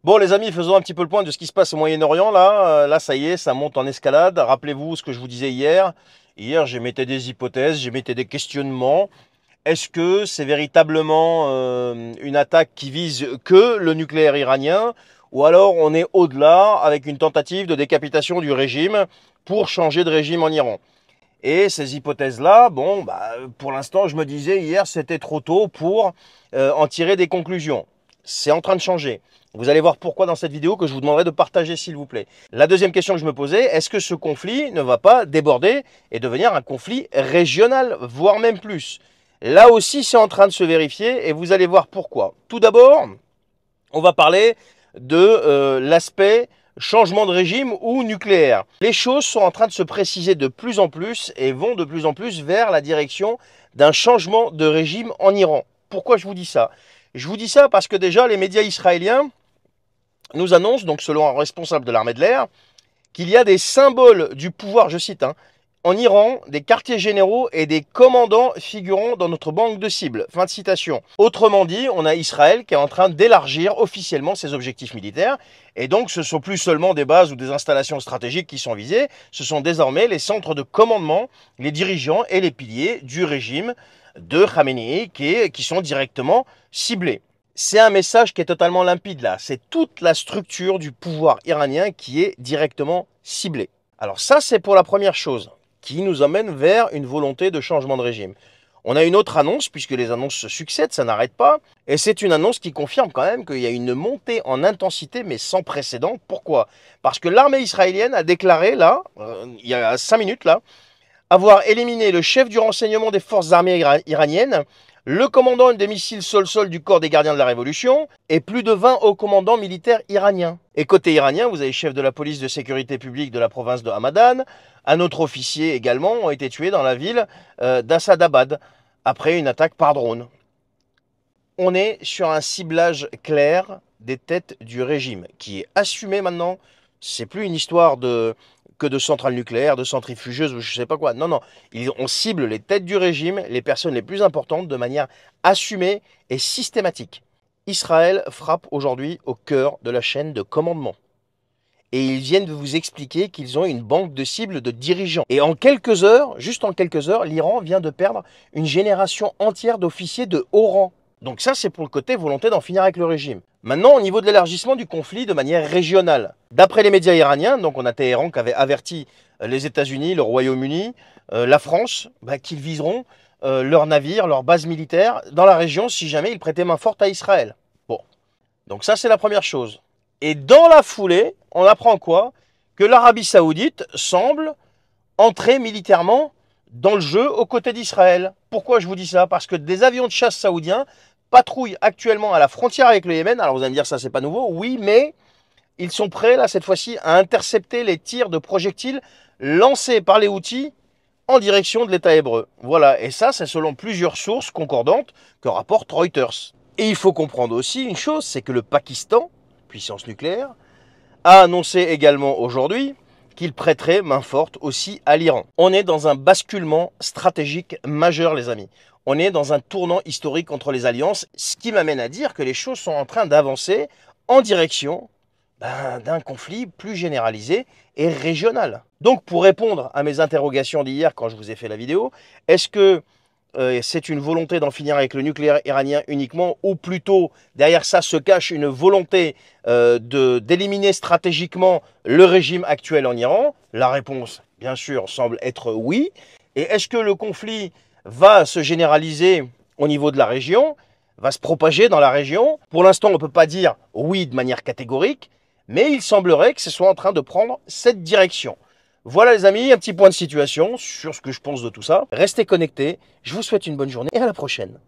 Bon les amis, faisons un petit peu le point de ce qui se passe au Moyen-Orient là. Là ça y est, ça monte en escalade. Rappelez-vous ce que je vous disais hier. Hier j'émettais des hypothèses, j'émettais des questionnements. Est-ce que c'est véritablement une attaque qui vise que le nucléaire iranien ou alors on est au-delà avec une tentative de décapitation du régime pour changer de régime en Iran? Et ces hypothèses-là, bon, pour l'instant, je me disais hier, c'était trop tôt pour en tirer des conclusions. C'est en train de changer. Vous allez voir pourquoi dans cette vidéo que je vous demanderai de partager, s'il vous plaît. La deuxième question que je me posais, est-ce que ce conflit ne va pas déborder et devenir un conflit régional, voire même plus? Là aussi, c'est en train de se vérifier et vous allez voir pourquoi. Tout d'abord, on va parler de l'aspect changement de régime ou nucléaire. Les choses sont en train de se préciser de plus en plus et vont de plus en plus vers la direction d'un changement de régime en Iran. Pourquoi je vous dis ça? Je vous dis ça parce que déjà les médias israéliens nous annoncent, donc selon un responsable de l'armée de l'air, qu'il y a des symboles du pouvoir, je cite, en Iran, des quartiers généraux et des commandants figurant dans notre banque de cibles. Fin de citation. Autrement dit, on a Israël qui est en train d'élargir officiellement ses objectifs militaires. Et donc, ce ne sont plus seulement des bases ou des installations stratégiques qui sont visées, ce sont désormais les centres de commandement, les dirigeants et les piliers du régime de Khamenei qui sont directement ciblés. C'est un message qui est totalement limpide là. C'est toute la structure du pouvoir iranien qui est directement ciblée. Alors ça, c'est pour la première chose, qui nous amène vers une volonté de changement de régime. On a une autre annonce, puisque les annonces se succèdent, ça n'arrête pas, et c'est une annonce qui confirme quand même qu'il y a une montée en intensité, mais sans précédent. Pourquoi? Parce que l'armée israélienne a déclaré, là, il y a 5 minutes, là, avoir éliminé le chef du renseignement des forces armées iraniennes, le commandant des missiles sol-sol du corps des gardiens de la Révolution et plus de 20 hauts commandants militaires iraniens. Et côté iranien, vous avez le chef de la police de sécurité publique de la province de Hamadan. Un autre officier également ont été tués dans la ville d'Assadabad après une attaque par drone. On est sur un ciblage clair des têtes du régime qui est assumé maintenant. C'est plus une histoire que de centrales nucléaires, de centrifugeuses ou je sais pas quoi. Non, non. On cible les têtes du régime, les personnes les plus importantes de manière assumée et systématique. Israël frappe aujourd'hui au cœur de la chaîne de commandement. Et ils viennent de vous expliquer qu'ils ont une banque de cibles de dirigeants. Et en quelques heures, juste en quelques heures, l'Iran vient de perdre une génération entière d'officiers de haut rang. Donc ça, c'est pour le côté volonté d'en finir avec le régime. Maintenant, au niveau de l'élargissement du conflit de manière régionale. D'après les médias iraniens, donc on a Téhéran qui avait averti les États-Unis, le Royaume-Uni, la France, qu'ils viseront leurs navires, leurs bases militaires dans la région si jamais ils prêtaient main forte à Israël. Bon, donc ça c'est la première chose. Et dans la foulée, on apprend quoi? Que l'Arabie Saoudite semble entrer militairement dans le jeu aux côtés d'Israël. Pourquoi je vous dis ça? Parce que des avions de chasse saoudiens patrouillent actuellement à la frontière avec le Yémen. Alors vous allez me dire ça c'est pas nouveau, oui, mais ils sont prêts là cette fois-ci à intercepter les tirs de projectiles lancés par les Houthis en direction de l'État hébreu. Voilà, et ça c'est selon plusieurs sources concordantes que rapporte Reuters. Et il faut comprendre aussi une chose, c'est que le Pakistan, puissance nucléaire, a annoncé également aujourd'hui qu'il prêterait main forte aussi à l'Iran. On est dans un basculement stratégique majeur, les amis. On est dans un tournant historique entre les alliances, ce qui m'amène à dire que les choses sont en train d'avancer en direction d'un conflit plus généralisé et régional. Donc, pour répondre à mes interrogations d'hier quand je vous ai fait la vidéo, est-ce que c'est une volonté d'en finir avec le nucléaire iranien uniquement, ou plutôt derrière ça se cache une volonté d'éliminer stratégiquement le régime actuel en Iran? La réponse, bien sûr, semble être oui. Et est-ce que le conflit va se généraliser au niveau de la région, va se propager dans la région? Pour l'instant, on ne peut pas dire oui de manière catégorique, mais il semblerait que ce soit en train de prendre cette direction. Voilà les amis, un petit point de situation sur ce que je pense de tout ça. Restez connectés, je vous souhaite une bonne journée et à la prochaine.